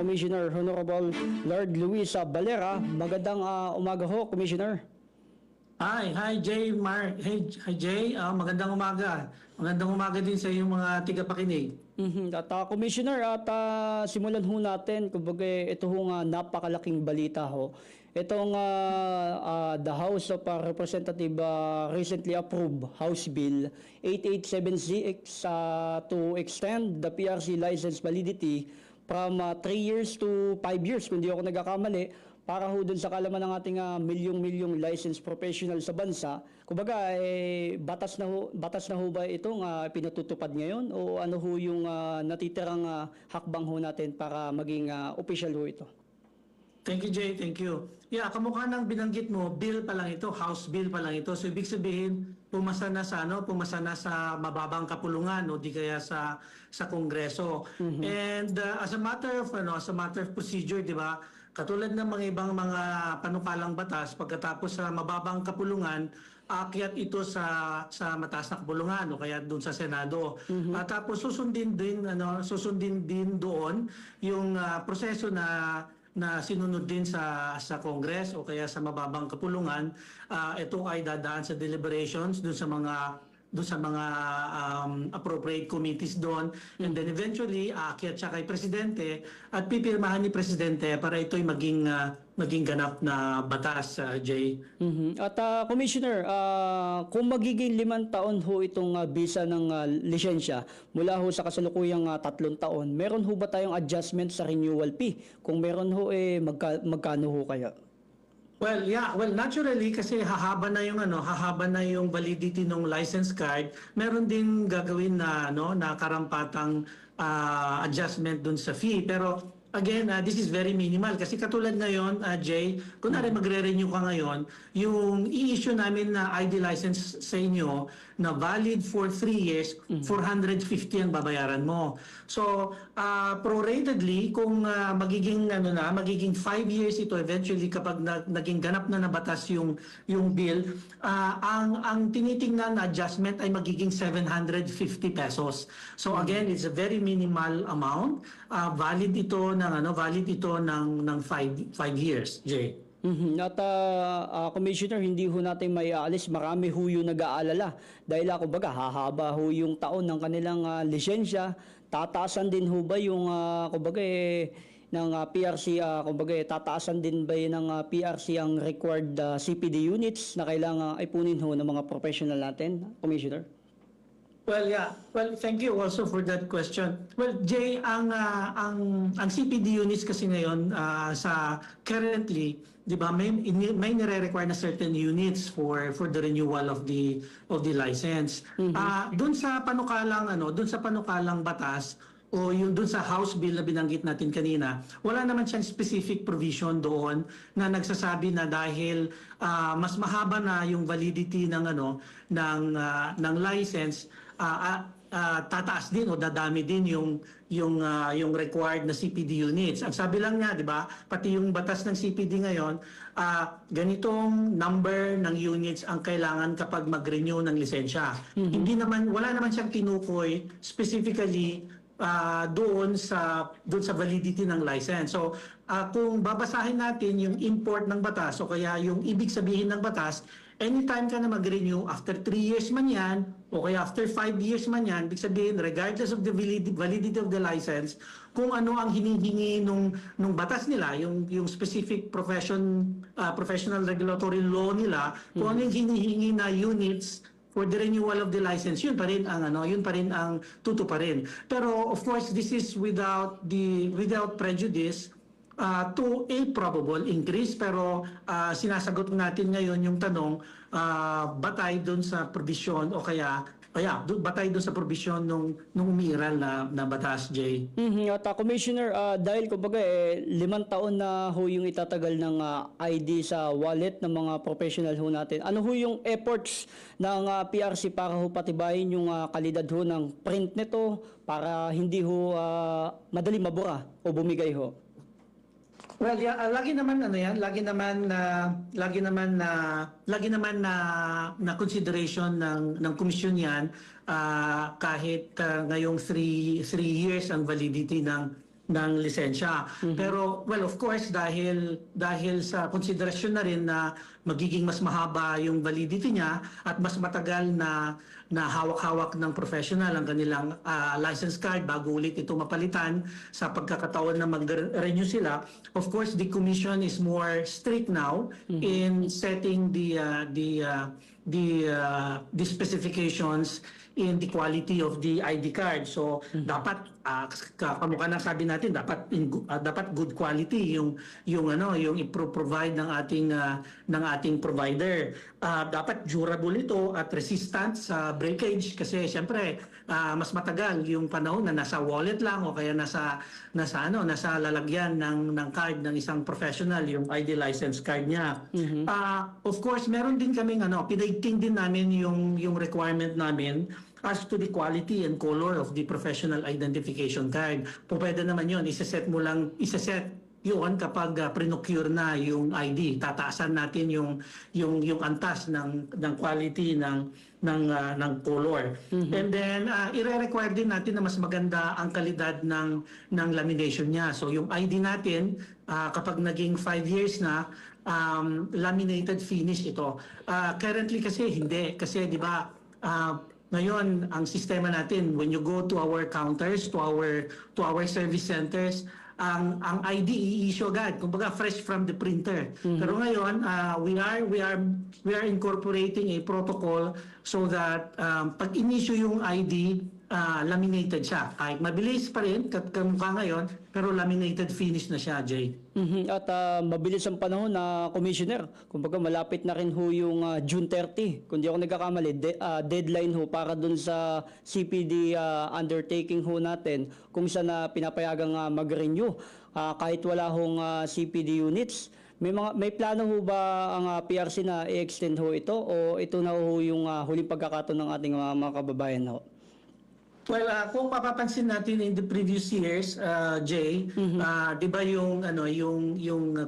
Commissioner Honorable Lord Luis Valera. Magandang umaga ho, Commissioner. Hi Jay, hi Jay, magandang umaga. Magandang umaga din sa iyong mga tigapakinig. At Commissioner, simulan ho natin, kumbaga ito ho nga napakalaking balita ho. Itong the House of Representative recently approved House Bill 8876 to extend the PRC license validity from 3 years to 5 years, kung di ako nagkakamali, para ho dun sa kalaman ng ating milyong-milyong licensed professional sa bansa. Kumbaga, batas na ho ba itong pinatutupad ngayon o ano ho yung natitirang hakbang ho natin para maging official ho ito? Thank you Jay, thank you. Yeah, kamukha ng binanggit mo, bill pa lang ito, House Bill pa lang ito. So ibig sabihin, pumasa na sa mababang kapulungan o di kaya sa Kongreso. And as a matter of procedure, di ba? Katulad ng mga ibang mga panukalang batas, pagkatapos sa mababang kapulungan, aakyat ito sa mataas na kapulungan o kaya doon sa Senado. Tapos susundin din doon yung proseso na sinunod din sa Congress o kaya sa mababang kapulungan. Ito ay dadaan sa deliberations doon sa mga appropriate committees doon, and then eventually aakyat siya kay Presidente at pipirmahan ni Presidente para ito'y maging ganap na batas, Jay. At Commissioner, kung magiging 5 taon ho itong visa ng lisensya mula ho sa kasalukuyang 3 taon, meron ho ba tayong adjustment sa renewal fee? Kung meron ho, magkano ho kaya? Well, yeah. Well, naturally kasi hahaba na yung validity ng license card. Meron din gagawin na karampatang adjustment dun sa fee. Pero again, this is very minimal kasi katulad ngayon, Jay, kunwari magre-renew ka ngayon, yung i-issue namin na ID license sa inyo na valid for 3 years, 450 ang babayaran mo. So, proratedly, kung magiging 5 years ito eventually kapag naging ganap na batas yung bill, ang tinitingnan na adjustment ay magiging 750 pesos. So again, it's a very minimal amount. Valid ito ng 5 years, Jay. At Commissioner, hindi ho natin may aalis. Marami ho yung nag-aalala. Dahil kumbaga, hahaba ho yung taon ng kanilang lisensya. Tataasan din ho ba yung kumbaga ng PRC, kumbaga tataasan din ba ng PRC ang required CPD units na kailangan ipunin ho ng mga professional natin, Commissioner? Well, yeah. Well, thank you also for that question. Well, Jay, ang CPD units kasi ngayon sa currently, 'di ba, may nire-require na certain units for the renewal of the license. Doon sa panukalang batas o yung doon sa House Bill na binanggit natin kanina, wala naman siyang specific provision doon na nagsasabi na dahil mas mahaba na yung validity ng license, tataas din o dadami din yung required na CPD units. Ang sabi lang niya, 'di ba, pati yung batas ng CPD ngayon, ganitong number ng units ang kailangan kapag mag-renew ng lisensya. Wala naman siyang tinukoy specifically doon sa validity ng license. So, kung babasahin natin yung import ng batas o kaya yung ibig sabihin ng batas, anytime ka na mag-renew, after 3 years man yan, o kaya after 5 years man yan, ibig sabihin, regardless of the validity of the license, kung ano ang hinihingi nung batas nila, yung specific professional regulatory law nila, kung ano yung hinihingi na units for the renewal of the license, yun pa rin ang tutuparin. Pero of course, this is without prejudice to a probable increase, pero sinasagot natin ngayon yung tanong batay doon sa provision o kaya batay doon sa provision nung umiiral na batas, Jay. At Commissioner, dahil kumbaga 5 taon na ho yung itatagal ng ID sa wallet ng mga professional ho natin, ano ho yung efforts ng PRC para ho patibayin yung kalidad ho ng print nito para hindi ho madali mabura o bumigay ho? Well, yeah, lagi naman na consideration ng komisyon 'yan, kahit ngayong 3 years ang validity ng ng lisensya. Pero well, of course, dahil sa konsiderasyon na rin na magiging mas mahaba yung validity niya at mas matagal na hawak-hawak ng professional ang kanilang license card bago ulit ito mapalitan sa pagkakataon na mag-renew sila. Of course, the commission is more strict now in setting the specifications in the quality of the ID card. So dapat kamukha na sabi natin dapat good quality yung i-provide ng ating provider. Dapat durable ito at resistant sa breakage kasi syempre mas matagal yung panahon na nasa wallet lang o kaya nasa lalagyan ng card ng isang professional yung ID license card niya. Of course, meron din kaming pinaigting din namin yung requirement namin as to the quality and color of the professional identification card. Pwede naman yun, iseset yun kapag pre-procure na yung ID. Tataasan natin yung antas ng quality ng color. And then ire-require din natin na mas maganda ang kalidad ng lamination niya. So yung ID natin kapag naging 5 years na laminated finish ito. Currently kasi hindi kasi 'di ba ngayon ang sistema natin when you go to our counters to our service centers ang ID i-issue agad kumbaga fresh from the printer. Pero ngayon we are incorporating a protocol so that pag in-issue yung ID laminated siya. Kahit mabilis pa rin kamukha ngayon pero laminated finish na siya, Jay. At mabilis ang panahon na Commissioner. Kumbaga malapit na rin ho yung June 30. Kung di ako nagkakamali, deadline ho para dun sa CPD undertaking ho natin kung saan pinapayagang mag-renew. Kahit wala hong CPD units. May plano ho ba ang PRC na i-extend ho ito o ito na ho yung huling pagkakataon ng ating mga kababayan ho? Well, kung mapapansin natin in the previous years, Jay, 'di ba yung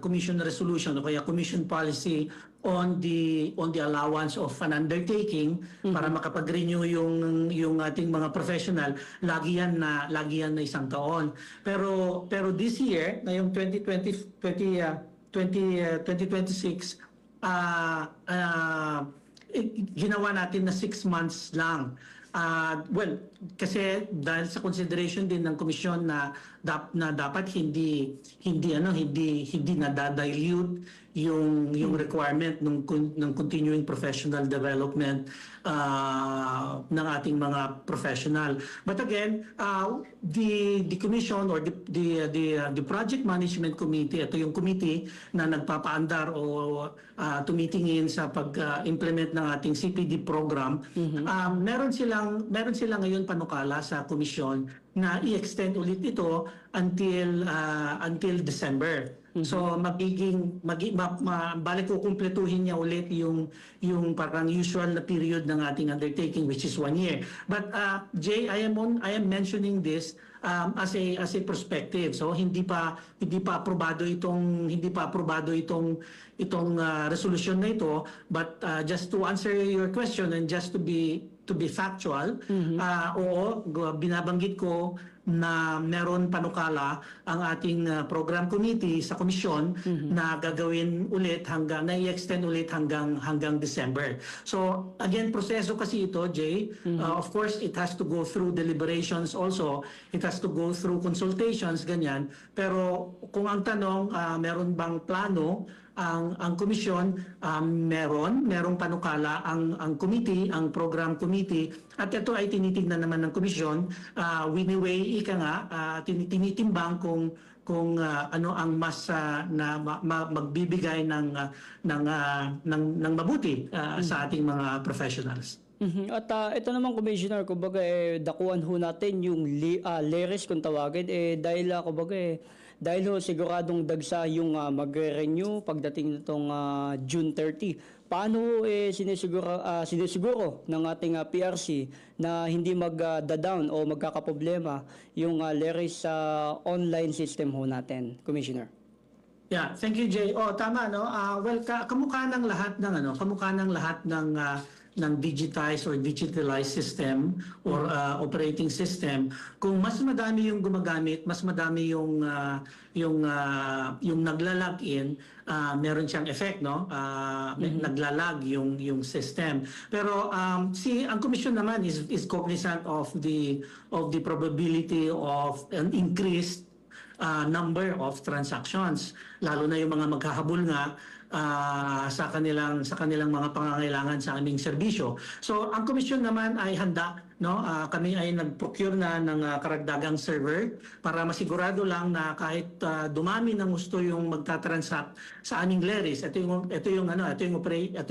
commission resolution o kaya commission policy on the allowance of an undertaking para makapag-renew yung ating mga professional, lagi yan na isang taon. Pero this year, na yung 2026 ginawa natin na 6 months lang. Well, kasi dahil sa consideration din ng komisyon na dapat hindi nadadilute yung requirement ng continuing professional development ng ating mga professional. But again, the commission or the project management committee, ito yung committee na nagpapaandar o tumitingin sa pag-implement ng ating CPD program. Meron silang ngayon panukala sa komisyon na i-extend ulit ito until December. So balik ko kumpletuhin niya ulit yung parang usual na period ng ating undertaking which is 1 year. But Jay, I am mentioning this as a perspective. So hindi pa aprobado itong resolution na ito, but just to answer your question and just to be factual, oo, binabanggit ko na meron panukala ang ating program committee sa komisyon na gagawin ulit i-extend ulit hanggang December. So again, proseso kasi ito, Jay. Of course, it has to go through deliberations also. It has to go through consultations, ganyan. Pero kung ang tanong, meron bang plano ang komisyon, merong panukala ang committee, ang program committee, at ito ay tinitingnan naman ng komisyon, wini-weigh tinitimbang kung ano ang mas magbibigay ng mabuti sa ating mga professionals. At ito naman, Commissioner, kumbaga dakuan ho natin yung LERES kung tawagin dahil ho siguradong dagsa yung mag-renew pagdating nitong June 30. Paano sinisiguro ng ating PRC na hindi mag-down o magkakaproblema yung LERES sa online system ho natin, Commissioner? Yeah, thank you, Jay. Tama, no? Well, kamukha ng lahat ng digitized or digitalized system or operating system, kung mas madami yung gumagamit, mas madami yung nagla-log-in, meron siyang effect, no? Naglalag yung system. Pero ang commission naman is cognizant of the probability of an increased number of transactions, lalo na yung mga maghahabol nga sa kanilang mga pangangailangan sa aming serbisyo. So ang komisyon naman ay handa, no? Kami ay nag-procure na ng karagdagang server para masigurado lang na kahit dumami ng gusto yung magta-transact sa aming LERIS. Ito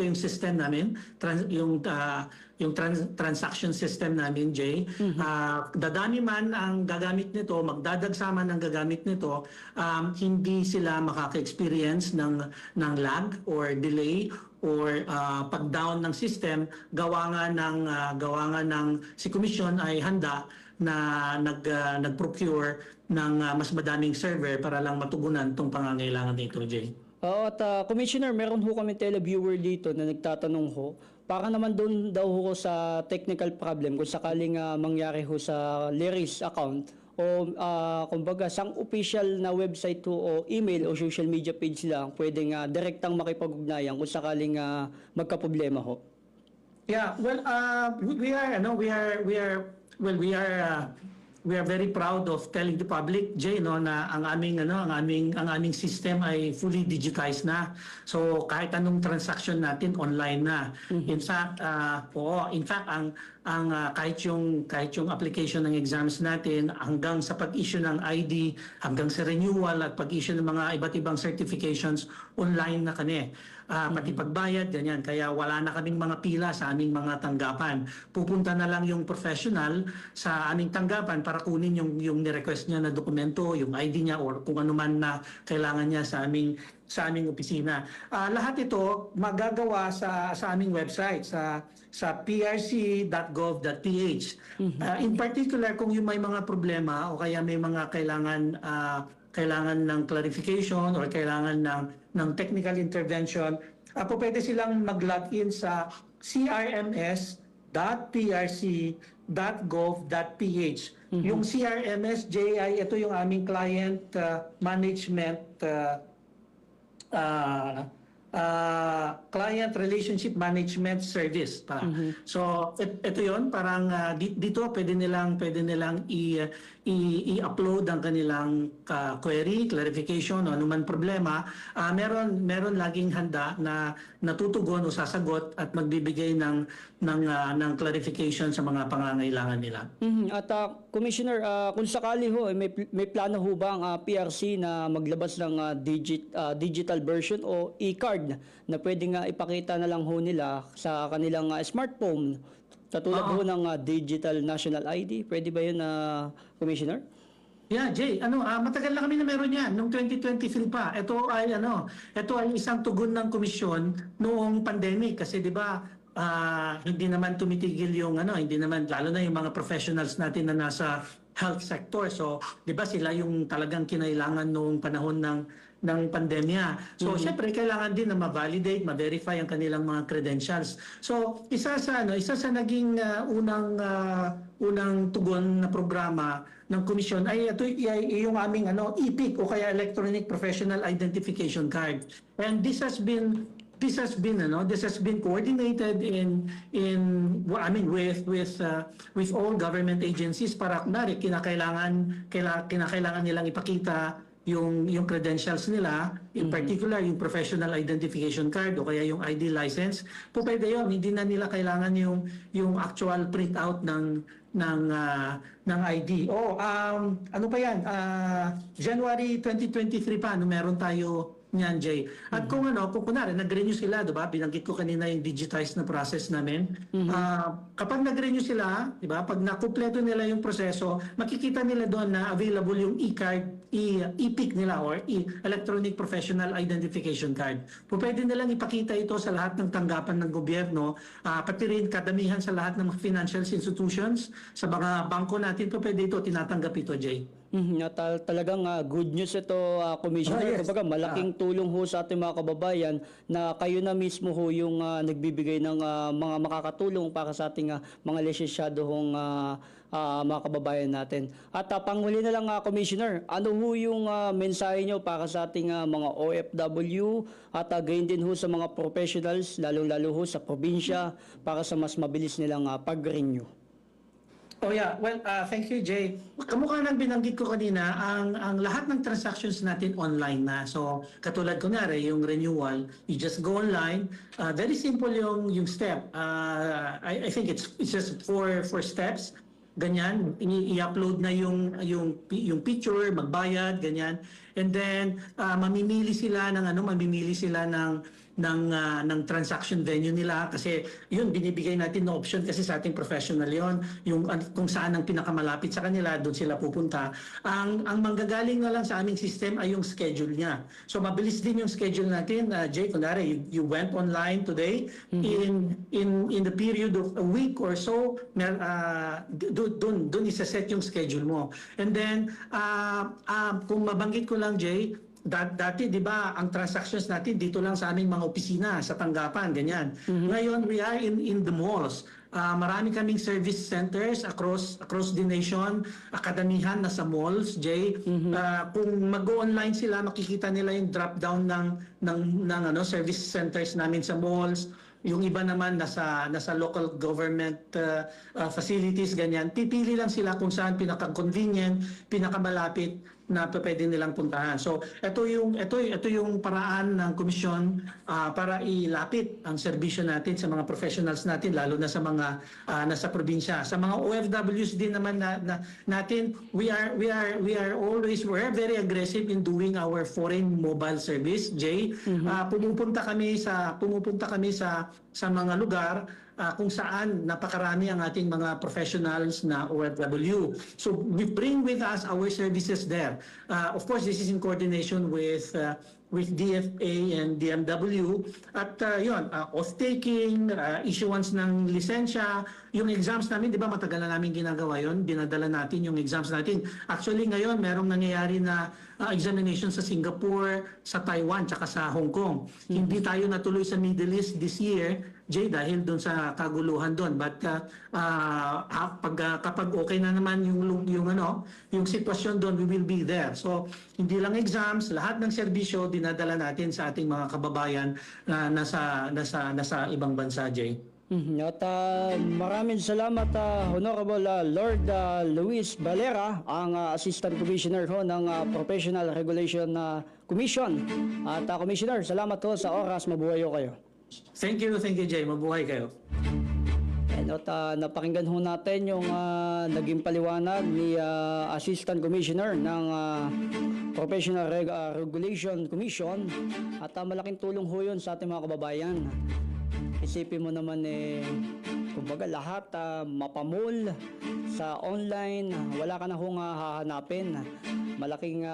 yung system namin, transaction system namin, Jay. Dadami man ang gagamit nito, magdadagsama ng gagamit nito, hindi sila makaka-experience ng lag or delay or pag-down ng system. Gawa nga ng si Commission ay handa na nag-procure ng mas madaming server para lang matugunan itong pangangailangan nito, Jay. Oo, at Commissioner, meron ho kami televiewer dito na nagtatanong ho, para naman doon daw ho sa technical problem kung sakaling mangyari ho sa LERIS account o kumbaga sang official na website ho o email o social media page lang pwedeng direktang makipag-ugnayan kung sakaling magkaproblema ho. Yeah, well, we are very proud of telling the public, Jay, no, na ang aming system ay fully digitized na. So kahit anong transaction natin online na. In fact, kahit yung application ng exams natin hanggang sa pag-issue ng ID, hanggang sa renewal at pag-issue ng mga iba't ibang certifications online na kami. Pati pagbayad, ganyan. Kaya wala na kaming mga pila sa aming mga tanggapan. Pupunta na lang yung professional sa aming tanggapan para kunin yung ni-request niya na dokumento, yung ID niya or kung ano man na kailangan niya sa aming opisina. Lahat ito magagawa sa aming website, sa prc.gov.ph. In particular, kung yung may mga problema o kaya may mga kailangan ng clarification or kailangan ng technical intervention, pwede silang mag-login sa crms.prc.gov.ph. Yung CRMS, JI, ito yung aming client management client relationship management service pa. So ito 'yon, parang dito pwede nilang i-upload ang kanilang query, clarification o anuman problema. Meron laging handa na natutugon o sasagot at magbibigay ng clarification sa mga pangangailangan nila. At Commissioner, kung sakali ho may plano ho ba ang PRC na maglabas ng digital version o e-card na pwedeng ipakita na lang ho nila sa kanilang smartphone katulad ho ng digital national ID? Pwede ba yun, Commissioner? Yeah, Jay, matagal na kami na meron yan noong 2023 pa. Ito ay isang tugon ng komisyon noong pandemic kasi 'di ba hindi naman tumitigil hindi naman lalo na yung mga professionals natin na nasa health sector. So, 'di ba sila yung talagang kinailangan noong panahon ng pandemya. So, syempre kailangan din na ma-validate, ma-verify ang kanilang mga credentials. So, isa sa naging unang tugon na programa ng komisyon ay yung aming EPIC o kaya Electronic Professional Identification Card. And this has been coordinated with all government agencies para kunwari kinakailangan nilang ipakita yung credentials nila, in particular yung professional identification card o kaya yung ID license. Pwede yun, hindi na nila kailangan yung actual printout ng ID. Ano pa yan? January 2023 pa, meron tayo niyan, Jay. At kung kunwari, nag-renew sila, diba? Binanggit ko kanina yung digitized na process namin. Kapag nag-renew sila, diba? Pag nakumpleto nila yung proseso, makikita nila doon na available yung e-card, EPIC nila or Electronic Professional Identification Card. Pwede nilang ipakita ito sa lahat ng tanggapan ng gobyerno, pati rin kadamihan sa lahat ng financial institutions, sa mga bangko natin, pwede ito, tinatanggap ito, Jay. At talagang good news ito, Commissioner. Oh, yes. Kumbaga, malaking tulong ho sa ating mga kababayan na kayo na mismo ho yung nagbibigay ng mga makakatulong para sa ating mga lisensyado hong mga kababayan natin. At panghuli na lang, Commissioner, ano ho yung mensahe nyo para sa ating mga OFW at gayon din ho sa mga professionals, lalong-lalo ho sa probinsya para sa mas mabilis nilang pag-renew? Oh yeah, well, thank you, Jay. Kamukha ng binanggit ko kanina, ang lahat ng transactions natin online na. So, katulad ko nga yung renewal, you just go online. Very simple yung step. I think it's just four steps. Ganyan, i-upload na yung picture, magbayad, ganyan. And then mamimili sila ng transaction venue nila kasi yun binibigay natin na option kasi sa ating professional yon yung kung saan ang pinakamalapit sa kanila doon sila pupunta. Ang manggagaling na lang sa aming system ay yung schedule niya. So mabilis din yung schedule natin. Jay, kunwari you went online today, in the period of a week or so doon isa-set yung schedule mo. And then kung mabanggit ko lang, Jay, dati, di ba, ang transactions natin dito lang sa aming mga opisina, sa tanggapan, ganyan. Ngayon, we are in the malls. Marami kaming service centers across the nation, akadamihan na sa malls, Jay. Kung mag-go-online sila, makikita nila yung drop-down ng service centers namin sa malls. Yung iba naman nasa local government facilities, ganyan. Pipili lang sila kung saan pinaka-convenient, pinakamalapit na pwede nilang puntahan. So, ito yung paraan ng komisyon para ilapit ang serbisyo natin sa mga professionals natin, lalo na sa mga nasa probinsya. Sa mga OFWs din naman natin, we are very aggressive in doing our foreign mobile service, Jay. Pumupunta kami sa mga lugar kung saan napakarami ang ating mga professionals na OFW. So we bring with us our services there. Of course, this is in coordination with DFA and DMW. At yun, oath-taking, issuance ng lisensya, yung exams namin, di ba matagal na namin ginagawa yun, dinadala natin yung exams natin. Actually ngayon, merong nangyayari na examination sa Singapore, sa Taiwan, tsaka sa Hong Kong. Hindi tayo natuloy sa Middle East this year, Jay, dahil doon sa kaguluhan doon. But kapag okay na naman yung sitwasyon doon, we will be there. So hindi lang exams, lahat ng serbisyo dinadala natin sa ating mga kababayan na nasa ibang bansa, Jay. At maraming salamat, Honorable Lord Luis Valera, ang Assistant Commissioner ho ng Professional Regulation Commission. At Commissioner, salamat ho sa oras. Mabuhay ho kayo. Thank you, Jay. Mabuhay kayo. At napakinggan ho natin yung naging paliwanag ni Assistant Commissioner ng Professional Regulation Commission. At malaking tulong ho yun sa ating mga kababayan. Isipin mo naman kumbaga lahat mapamol sa online, wala ka na hong hahanapin. Malaking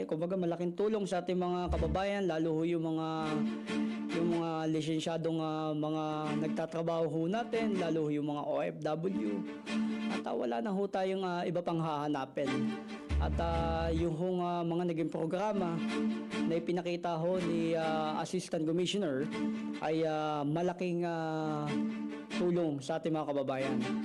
kumbaga malaking tulong sa ating mga kababayan, lalo ho yung mga lisensyadong mga nagtatrabaho ho natin, lalo ho yung mga OFW. At wala na ho tayong iba pang hahanapin. At yung mga naging programa na ipinakita ho ni Assistant Commissioner ay malaking tulong sa ating mga kababayan.